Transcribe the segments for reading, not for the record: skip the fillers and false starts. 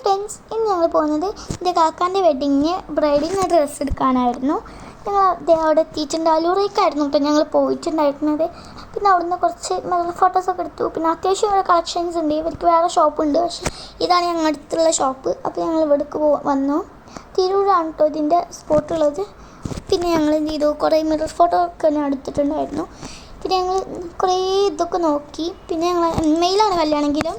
Friends, ഇന്ന് ഞങ്ങൾ പോകുന്നത് എൻ്റെ കാക്കാൻ്റെ വെഡ്ഡിങ്ങിന് ബ്രൈഡിന് ഡ്രസ്സ് എടുക്കാനായിരുന്നു. ഞങ്ങൾ അവിടെ എത്തിയിട്ടുണ്ട്. അലൂറേക്കായിരുന്നു കേട്ടോ ഞങ്ങൾ പോയിട്ടുണ്ടായിരുന്നത്. പിന്നെ അവിടുന്ന് കുറച്ച് ഫോട്ടോസൊക്കെ എടുത്തു. പിന്നെ അത്യാവശ്യം ഇവിടെ കളക്ഷൻസ് ഉണ്ട്. ഇവർക്ക് വേറെ ഷോപ്പുണ്ട്, പക്ഷേ ഇതാണ് ഞങ്ങളുടെ അടുത്തുള്ള ഷോപ്പ്. അപ്പോൾ ഞങ്ങൾ ഇവിടേക്ക് വന്നു. തിരൂരാണ് കേട്ടോ ഇതിൻ്റെ സ്പോട്ടുള്ളത്. പിന്നെ ഞങ്ങൾ എന്ത് ചെയ്തു, കുറേ മിറർ ഫോട്ടോ ഒക്കെ ഞാൻ എടുത്തിട്ടുണ്ടായിരുന്നു. പിന്നെ ഞങ്ങൾ കുറേ ഇതൊക്കെ നോക്കി. പിന്നെ ഞങ്ങൾ മെയിലാണ് കല്യാണമെങ്കിലും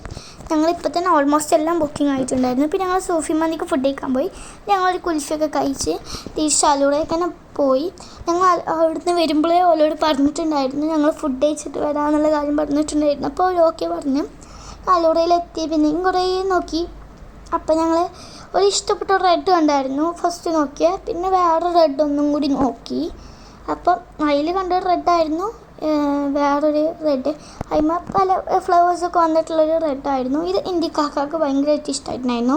ഞങ്ങളിപ്പോൾ തന്നെ ഓൾമോസ്റ്റ് എല്ലാം ബുക്കിംഗ് ആയിട്ടുണ്ടായിരുന്നു. പിന്നെ ഞങ്ങൾ സൂഫി മന്തിക്ക് ഫുഡ് കഴിക്കാൻ പോയി. ഞങ്ങളൊരു കുൽഫിയൊക്കെ കഴിച്ച് തിരിച്ച് അലൂറേക്ക് തന്നെ പോയി. ഞങ്ങൾ അവിടുന്ന് വരുമ്പോഴേ ഓലോട് പറഞ്ഞിട്ടുണ്ടായിരുന്നു ഞങ്ങൾ ഫുഡ് കഴിച്ചിട്ട് വരാമെന്നുള്ള കാര്യം പറഞ്ഞിട്ടുണ്ടായിരുന്നു. അപ്പോൾ അവർ ഓക്കെ പറഞ്ഞു. അലൂറയിലെത്തി പിന്നെയും കുറേ നോക്കി. അപ്പോൾ ഞങ്ങൾ ഒരു ഇഷ്ടപ്പെട്ട റെഡ് കണ്ടായിരുന്നു ഫസ്റ്റ് നോക്കിയാൽ. പിന്നെ വേറെ റെഡ് ഒന്നും കൂടി നോക്കി. അപ്പം അതിൽ കണ്ടൊരു റെഡായിരുന്നു വേറൊരു റെഡ്. അതിന്മേൽ പല ഫ്ലവേഴ്സൊക്കെ വന്നിട്ടുള്ളൊരു റെഡായിരുന്നു. ഇത് എൻ്റെ കാക്കാക്ക് ഭയങ്കരമായിട്ട് ഇഷ്ടമായിട്ടുണ്ടായിരുന്നു.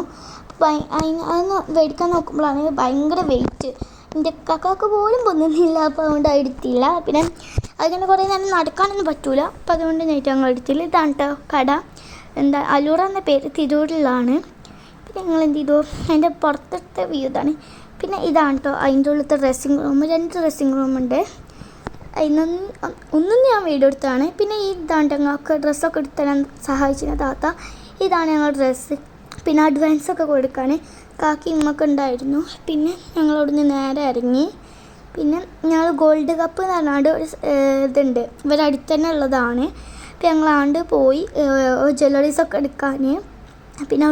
അതൊന്ന് മേടിക്കാൻ നോക്കുമ്പോഴാണ് ഭയങ്കര വെയിറ്റ്. എൻ്റെ കാക്കാക്ക് പോലും പൊന്നുന്നില്ല. അപ്പോൾ അതുകൊണ്ട് എടുത്തില്ല. പിന്നെ അതിന് കുറേ നേരം നടക്കാനൊന്നും പറ്റൂല. അപ്പോൾ അതുകൊണ്ട് നേരിട്ട് ഞങ്ങൾ എടുത്തില്ല. ഇതാണ് കേട്ടോ കട. എന്താ അലൂറ എന്ന പേര് തിരൂരിലാണ്. പിന്നെ ഞങ്ങൾ എന്ത് ചെയ്തു, അതിൻ്റെ പുറത്തെ വ്യൂ ഇതാണ്. പിന്നെ ഇതാണ് കേട്ടോ അതിൻ്റെ ഉള്ളത്തെ ഡ്രസ്സിങ് റൂം. 2 ഡ്രസ്സിങ് റൂമുണ്ട്. ഒന്നും ഞാൻ വീഡിയോ എടുത്തതാണ്. പിന്നെ ഇതാണ് ഞങ്ങൾക്ക് ഡ്രസ്സൊക്കെ എടുത്ത് തരാൻ സഹായിച്ചിരുന്ന താത്ത. ഇതാണ് ഞങ്ങൾ ഡ്രസ്സ്. പിന്നെ അഡ്വാൻസൊക്കെ കൊടുക്കാൻ കാക്കി ഇമ്മൊക്കെ ഉണ്ടായിരുന്നു. പിന്നെ ഞങ്ങളവിടുന്ന് നേരെ ഇറങ്ങി. പിന്നെ ഞങ്ങൾ ഗോൾഡ് കപ്പ് എന്ന് പറഞ്ഞാണ്ട് ഒരു ഇതുണ്ട്, ഇവരുടെ അടുത്ത് തന്നെ ഉള്ളതാണ്. അപ്പോൾ ഞങ്ങളാണ്ട് പോയി ജ്വല്ലറീസൊക്കെ എടുക്കാൻ. പിന്നെ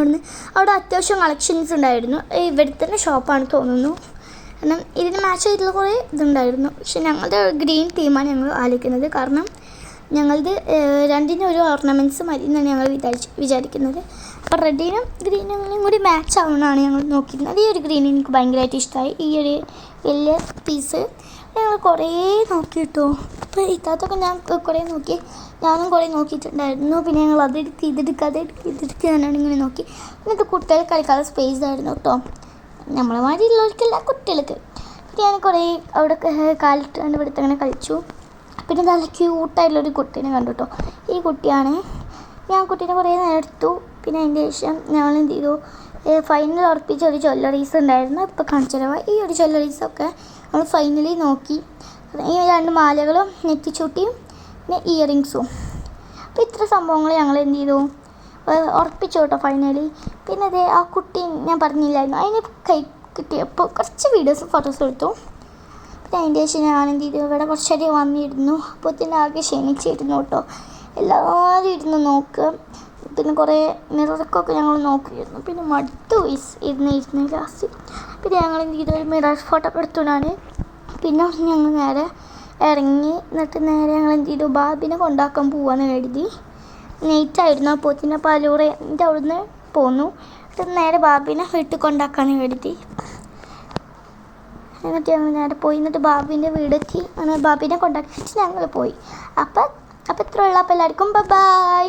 അവിടെ അത്യാവശ്യം കളക്ഷൻസ് ഉണ്ടായിരുന്നു. ഇവിടെ തന്നെ ഷോപ്പാണ് തോന്നുന്നു. കാരണം ഇതിന് മാച്ച് ചെയ്തിട്ടുള്ള കുറേ ഇതുണ്ടായിരുന്നു. പക്ഷെ ഞങ്ങളുടെ ഗ്രീൻ തീമാണ് ഞങ്ങൾ ആലോചിക്കുന്നത്. കാരണം ഞങ്ങളത് രണ്ടിനും ഒരു ഓർണമെൻറ്റ്സ് മതി എന്നാണ് ഞങ്ങൾ വിചാരിക്കുന്നത്. അപ്പോൾ റെഡിനും ഗ്രീനും കൂടി മാച്ച് ആവണമെന്നാണ് ഞങ്ങൾ നോക്കിയിരുന്നത്. ഈ ഒരു ഗ്രീൻ എനിക്ക് ഭയങ്കരമായിട്ട് ഇഷ്ടമായി. ഈ ഒരു വലിയ പീസ് ഞങ്ങൾ കുറേ നോക്കി കിട്ടുമോ. അപ്പോൾ ഇത്താത്തൊക്കെ ഞാൻ കുറേ നോക്കി, ഞാനും കുറേ നോക്കിയിട്ടുണ്ടായിരുന്നു. പിന്നെ ഞങ്ങൾ അതെടുത്ത് ഇതെടുത്ത് ഞാനാണ് ഇങ്ങനെ നോക്കി. എന്നിട്ട് കുട്ടികൾ കളിക്കാനുള്ള സ്പേസ് ആയിരുന്നു കേട്ടോ. നമ്മളെ മാതിരിയുള്ളവർക്കല്ല, കുട്ടികൾക്ക്. പിന്നെ ഞാൻ കുറേ അവിടെ കാലിട്ട് കണ്ട് ഇവിടുത്തെ അങ്ങനെ കളിച്ചു. പിന്നെ നല്ല ക്യൂട്ടായിട്ടുള്ളൊരു കുട്ടീനെ കണ്ടു കേട്ടോ. ഈ കുട്ടിയാണ്. ഞാൻ കുട്ടീനെ കുറേ നേരം എടുത്ു. പിന്നെ അതിൻ്റെ ശേഷം ഞങ്ങൾ എന്ത് ചെയ്തു, ഫൈനൽ ഉറപ്പിച്ച ഒരു ജ്വല്ലറീസ് ഉണ്ടായിരുന്നു. ഇപ്പോൾ കാണിച്ചു തരാം. ഈ ഒരു ജ്വല്ലറീസൊക്കെ നമ്മൾ ഫൈനലി നോക്കി. ഈ 2 മാലകളും നെറ്റിച്ചൂട്ടിയും പിന്നെ ഇയറിങ്സും. അപ്പോൾ ഇത്ര സംഭവങ്ങൾ ഞങ്ങൾ എന്ത് ചെയ്തു, ഉറപ്പിച്ചു കേട്ടോ ഫൈനലി. പിന്നെ അതേ ആ കുട്ടി ഞാൻ പറഞ്ഞില്ലായിരുന്നു, അതിന് കൈ കിട്ടിയപ്പോൾ കുറച്ച് വീഡിയോസും ഫോട്ടോസും എടുത്തു. പിന്നെ അതിൻ്റെ ശേഷം ഞാൻ എന്ത് ചെയ്തു, ഇവിടെ കുറച്ചധികം വന്നിരുന്നു. അപ്പോൾ ഇതിൻ്റെ ആകെ ക്ഷണിച്ചിരുന്നു കേട്ടോ. എല്ലാവരും ഇരുന്ന് നോക്കുക. പിന്നെ കുറേ മിററൊക്കെ ഞങ്ങൾ നോക്കിയിരുന്നു. പിന്നെ മടുത്തു ഇരുന്ന് ലാസ്റ്റ്. പിന്നെ ഞങ്ങൾ എന്ത് ചെയ്തു, ഒരു മിറർ ഫോട്ടോ ഒക്കെ എടുത്തുകൊണ്ടാണ്. പിന്നെ ഞങ്ങൾ നേരെ ഇറങ്ങി. എന്നിട്ട് നേരെ ഞങ്ങൾ എന്ത് ചെയ്തു, ബാബിനെ കൊണ്ടാക്കാൻ പോവാന്ന് കരുതി. നൈറ്റായിരുന്നു. അപ്പോൾ പിന്നെ അലൂറേൻ്റെ അവിടുന്ന് പോന്നു. എന്നിട്ട് നേരെ ബാബിനെ വീട്ടിൽ കൊണ്ടാക്കാമെന്ന് കരുതി. എന്നിട്ട് ഞങ്ങൾ നേരെ പോയി. എന്നിട്ട് ബാബിൻ്റെ വീടെത്തി. അങ്ങനെ ബാബിനെ കൊണ്ടാക്കിയിട്ട് ഞങ്ങൾ പോയി. അപ്പം ഇത്രയുള്ള. അപ്പോൾ എല്ലാവർക്കും ബൈ.